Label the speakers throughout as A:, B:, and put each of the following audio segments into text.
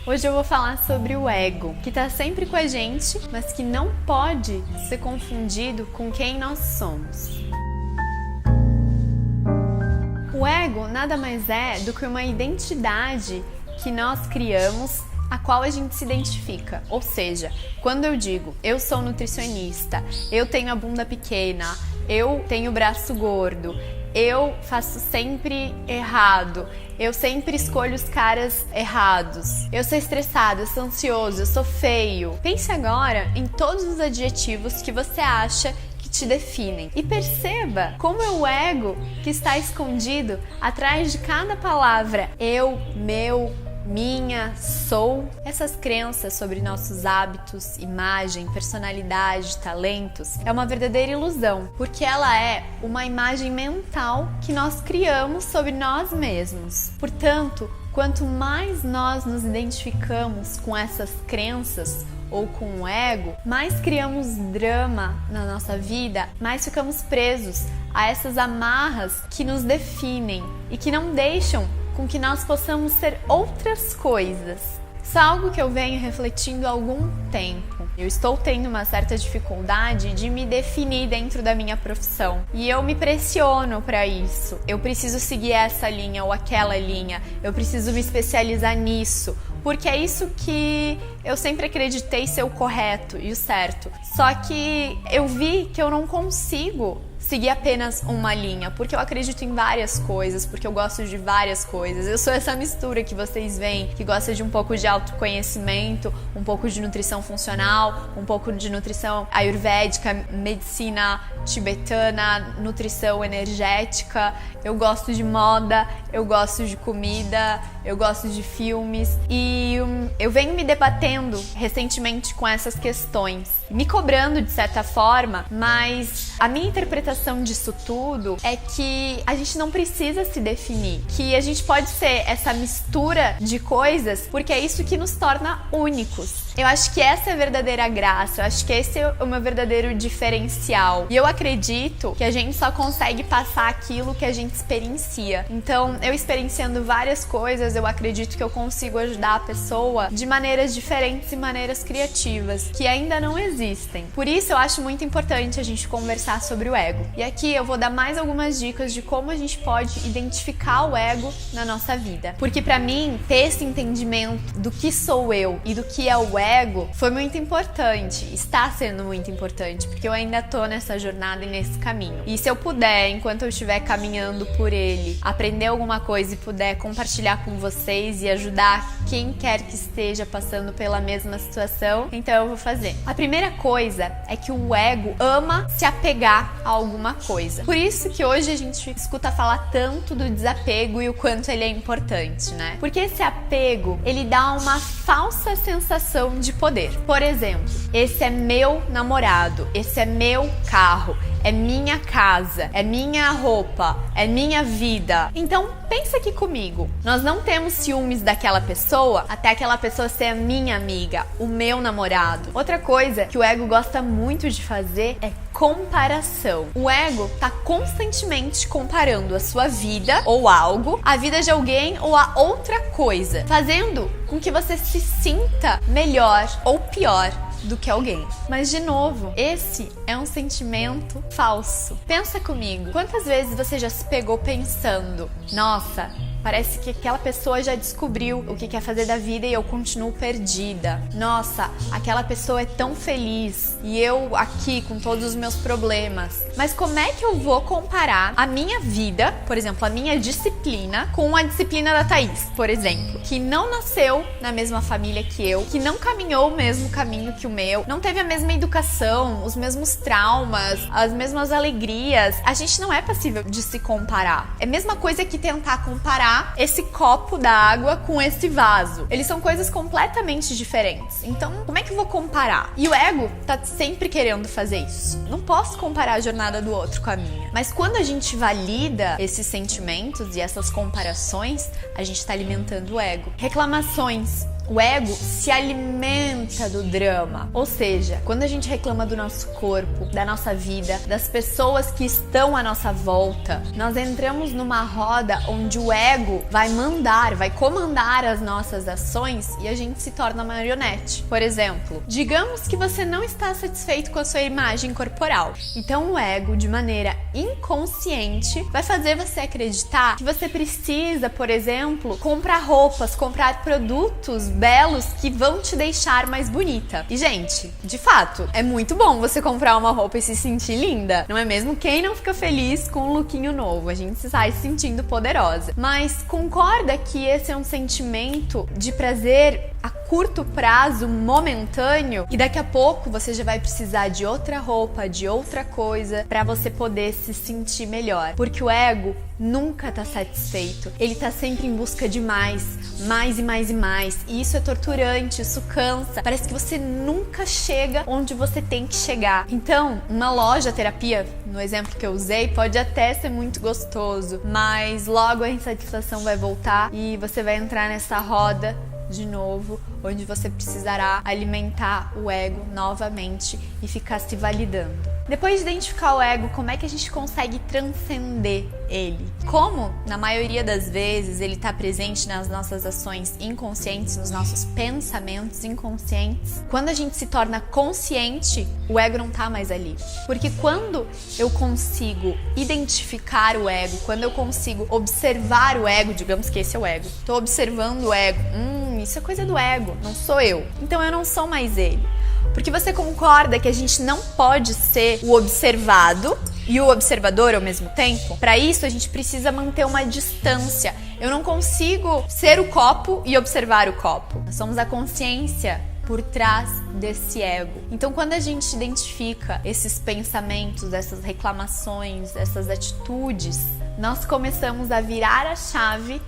A: Hoje eu vou falar sobre o ego, que tá sempre com a gente, mas que não pode ser confundido com quem nós somos. O ego nada mais é do que uma identidade que nós criamos, a qual a gente se identifica. Ou seja, quando eu digo eu sou nutricionista, eu tenho a bunda pequena, eu tenho o braço gordo, eu faço sempre errado, eu sempre escolho os caras errados, eu sou estressado, eu sou ansioso, eu sou feio. Pense agora em todos os adjetivos que você acha que te definem e perceba como é o ego que está escondido atrás de cada palavra eu, meu, minha, sou. Essas crenças sobre nossos hábitos, imagem, personalidade, talentos é uma verdadeira ilusão, porque ela é uma imagem mental que nós criamos sobre nós mesmos. Portanto, quanto mais nós nos identificamos com essas crenças ou com o ego, mais criamos drama na nossa vida, mais ficamos presos a essas amarras que nos definem e que não deixam com que nós possamos ser outras coisas. Isso é algo que eu venho refletindo há algum tempo. Eu estou tendo uma certa dificuldade de me definir dentro da minha profissão e eu me pressiono para isso. Eu preciso seguir essa linha ou aquela linha, eu preciso me especializar nisso, porque é isso que eu sempre acreditei ser o correto e o certo. Só que eu vi que eu não consigo seguir apenas uma linha, porque eu acredito em várias coisas, porque eu gosto de várias coisas. Eu sou essa mistura que vocês veem, que gosta de um pouco de autoconhecimento, um pouco de nutrição funcional, um pouco de nutrição ayurvédica, medicina tibetana, nutrição energética. Eu gosto de moda, eu gosto de comida, eu gosto de filmes e eu venho me debatendo recentemente com essas questões, me cobrando de certa forma, mas a minha interpretação disso tudo é que a gente não precisa se definir, que a gente pode ser essa mistura de coisas, porque é isso que nos torna únicos. Eu acho que essa é a verdadeira graça, eu acho que esse é o meu verdadeiro diferencial. E eu acredito que a gente só consegue passar aquilo que a gente experiencia. Então, eu experienciando várias coisas, eu acredito que eu consigo ajudar a pessoa de maneiras diferentes e maneiras criativas, que ainda não existem. Por isso, eu acho muito importante a gente conversar sobre o ego. E aqui eu vou dar mais algumas dicas de como a gente pode identificar o ego na nossa vida. Porque pra mim, ter esse entendimento do que sou eu e do que é o ego foi muito importante, está sendo muito importante, porque eu ainda tô nessa jornada e nesse caminho. E se eu puder, enquanto eu estiver caminhando por ele, aprender alguma coisa e puder compartilhar com vocês e ajudar quem quer que esteja passando pela mesma situação, então eu vou fazer. A primeira coisa é que o ego ama se apegar a alguma coisa. Por isso que hoje a gente escuta falar tanto do desapego e o quanto ele é importante, né? Porque esse apego, ele dá uma falsa sensação de poder. Por exemplo, esse é meu namorado, esse é meu carro, é minha casa, é minha roupa, é minha vida. Então, pensa aqui comigo. Nós não temos ciúmes daquela pessoa até aquela pessoa ser a minha amiga, o meu namorado. Outra coisa que o ego gosta muito de fazer é comparação. O ego tá constantemente comparando a sua vida ou algo, a vida de alguém ou a outra coisa, fazendo com que você se sinta melhor ou pior do que alguém. Mas de novo, esse é um sentimento falso. Pensa comigo, quantas vezes você já se pegou pensando, nossa, parece que aquela pessoa já descobriu o que quer fazer da vida e eu continuo perdida. Nossa, aquela pessoa é tão feliz e eu aqui com todos os meus problemas. Mas como é que eu vou comparar a minha vida, por exemplo, a minha disciplina, com a disciplina da Thaís, por exemplo, que não nasceu na mesma família que eu, que não caminhou o mesmo caminho que o meu, não teve a mesma educação, os mesmos traumas, as mesmas alegrias. A gente não é passível de se comparar. É a mesma coisa que tentar comparar esse copo d'água com esse vaso. Eles são coisas completamente diferentes. Então, como é que eu vou comparar? E o ego tá sempre querendo fazer isso. Não posso comparar a jornada do outro com a minha. Mas quando a gente valida esses sentimentos e essas comparações, a gente tá alimentando o ego. Reclamações. O ego se alimenta do drama. Ou seja, quando a gente reclama do nosso corpo, da nossa vida, das pessoas que estão à nossa volta, nós entramos numa roda onde o ego vai mandar, vai comandar as nossas ações e a gente se torna marionete. Por exemplo, digamos que você não está satisfeito com a sua imagem corporal. Então o ego, de maneira inconsciente, vai fazer você acreditar que você precisa, por exemplo, comprar roupas, comprar produtos belos que vão te deixar mais bonita. E, gente, de fato, é muito bom você comprar uma roupa e se sentir linda, não é mesmo? Quem não fica feliz com um lookinho novo? A gente sai se sentindo poderosa. Mas concorda que esse é um sentimento de prazer a curto prazo, momentâneo, e daqui a pouco você já vai precisar de outra roupa, de outra coisa para você poder se sentir melhor. Porque o ego nunca tá satisfeito. Ele tá sempre em busca de mais e mais e mais. E isso é torturante, isso cansa. Parece que você nunca chega onde você tem que chegar. Então, uma loja terapia, no exemplo que eu usei, pode até ser muito gostoso, mas logo a insatisfação vai voltar e você vai entrar nessa roda de novo, onde você precisará alimentar o ego novamente e ficar se validando. Depois de identificar o ego, como é que a gente consegue transcender ele? Como, na maioria das vezes, ele está presente nas nossas ações inconscientes, nos nossos pensamentos inconscientes, quando a gente se torna consciente, o ego não está mais ali. Porque quando eu consigo identificar o ego, quando eu consigo observar o ego, digamos que esse é o ego, estou observando o ego, isso é coisa do ego, não sou eu. Então eu não sou mais ele. Porque você concorda que a gente não pode ser o observado e o observador ao mesmo tempo? Para isso, a gente precisa manter uma distância. Eu não consigo ser o copo e observar o copo. Nós somos a consciência por trás desse ego. Então, quando a gente identifica esses pensamentos, essas reclamações, essas atitudes, nós começamos a virar a chave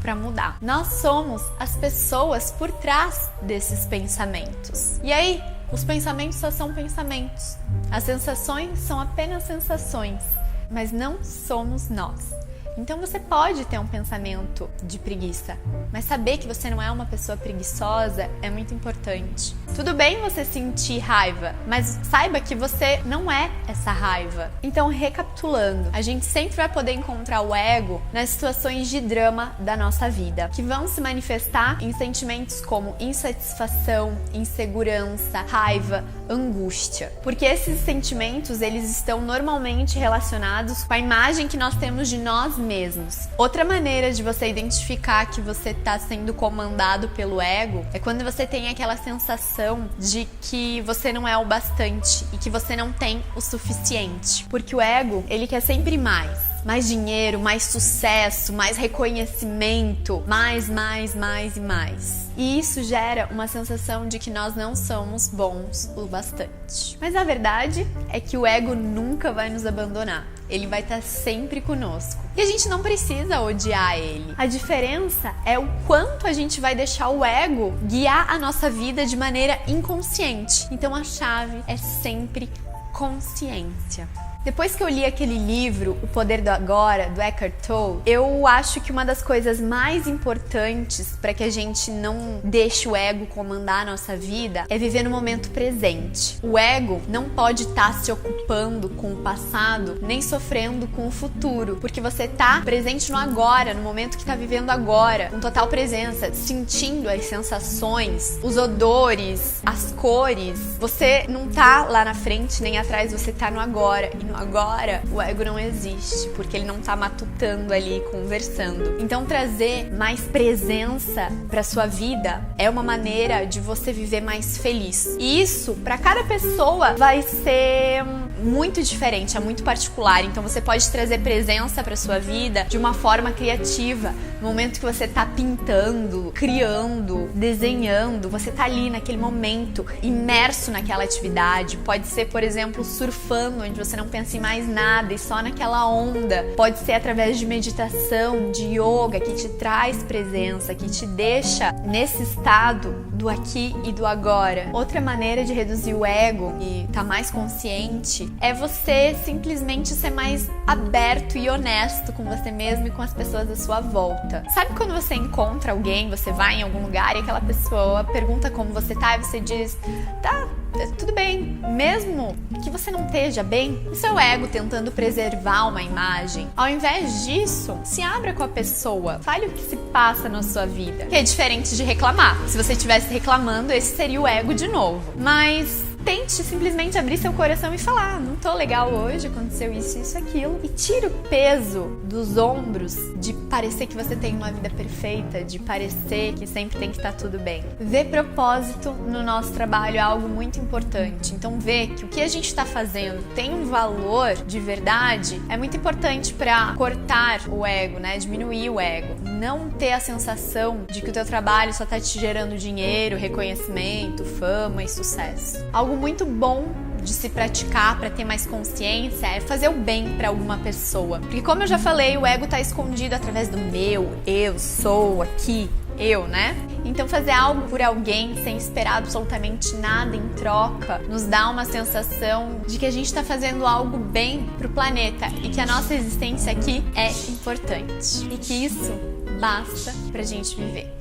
A: para mudar. Nós somos as pessoas por trás desses pensamentos. E aí, os pensamentos só são pensamentos. As sensações são apenas sensações, mas não somos nós. Então você pode ter um pensamento de preguiça, mas saber que você não é uma pessoa preguiçosa é muito importante. Tudo bem você sentir raiva, mas saiba que você não é essa raiva. Então, recapitulando, a gente sempre vai poder encontrar o ego nas situações de drama da nossa vida, que vão se manifestar em sentimentos como insatisfação, insegurança, raiva, angústia. Porque esses sentimentos, eles estão normalmente relacionados com a imagem que nós temos de nós mesmos. Outra maneira de você identificar que você está sendo comandado pelo ego é quando você tem aquela sensação de que você não é o bastante e que você não tem o suficiente. Porque o ego, ele quer sempre mais. Mais dinheiro, mais sucesso, mais reconhecimento, mais e mais. E isso gera uma sensação de que nós não somos bons o bastante. Mas a verdade é que o ego nunca vai nos abandonar. Ele vai estar sempre conosco. E a gente não precisa odiar ele. A diferença é o quanto a gente vai deixar o ego guiar a nossa vida de maneira inconsciente. Então a chave é sempre consciência. Depois que eu li aquele livro, O Poder do Agora, do Eckhart Tolle, eu acho que uma das coisas mais importantes para que a gente não deixe o ego comandar a nossa vida é viver no momento presente. O ego não pode estar se ocupando com o passado, nem sofrendo com o futuro, porque você está presente no agora, no momento que está vivendo agora, com total presença, sentindo as sensações, os odores, as cores. Você não tá lá na frente nem atrás, você tá no agora. E no agora, o ego não existe, porque ele não tá matutando ali, conversando. Então, trazer mais presença pra sua vida é uma maneira de você viver mais feliz. E isso, pra cada pessoa, vai ser muito diferente, é muito particular. Então, você pode trazer presença pra sua vida de uma forma criativa. No momento que você tá pintando, criando, desenhando, você tá ali naquele momento, imerso naquela atividade. Pode ser, por exemplo, surfando, onde você não pensa em mais nada e só naquela onda. Pode ser através de meditação, de yoga, que te traz presença, que te deixa nesse estado do aqui e do agora. Outra maneira de reduzir o ego e tá mais consciente verdade é você simplesmente ser mais aberto e honesto com você mesmo e com as pessoas à sua volta. Sabe quando você encontra alguém, você vai em algum lugar e aquela pessoa pergunta como você tá e você diz, tá, tudo bem, mesmo que você não esteja bem? Isso é o ego tentando preservar uma imagem. Ao invés disso, se abra com a pessoa, fale o que se passa na sua vida, que é diferente de reclamar. Se você estivesse reclamando, esse seria o ego de novo. Mas tente simplesmente abrir seu coração e falar, não tô legal hoje, aconteceu isso, aquilo. E tire o peso dos ombros de parecer que você tem uma vida perfeita, de parecer que sempre tem que estar tudo bem. Ver propósito no nosso trabalho é algo muito importante. Então ver que o que a gente está fazendo tem um valor de verdade é muito importante para cortar o ego, né? Diminuir o ego. Não ter a sensação de que o teu trabalho só tá te gerando dinheiro, reconhecimento, fama e sucesso. Algo muito bom de se praticar para ter mais consciência é fazer o bem para alguma pessoa. Porque como eu já falei, o ego tá escondido através do meu, eu sou aqui, eu, né? Então fazer algo por alguém sem esperar absolutamente nada em troca nos dá uma sensação de que a gente tá fazendo algo bem pro planeta e que a nossa existência aqui é importante e que isso basta pra gente viver.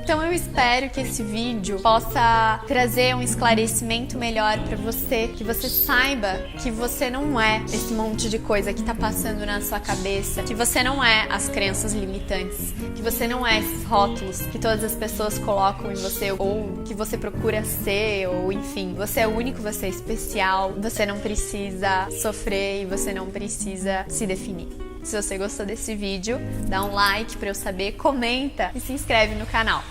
A: Então eu espero que esse vídeo possa trazer um esclarecimento melhor pra você, que você saiba que você não é esse monte de coisa que tá passando na sua cabeça, que você não é as crenças limitantes, que você não é esses rótulos que todas as pessoas colocam em você ou que você procura ser, ou enfim, você é único, você é especial, você não precisa sofrer e você não precisa se definir. Se você gostou desse vídeo, dá um like pra eu saber, comenta e se inscreve no canal.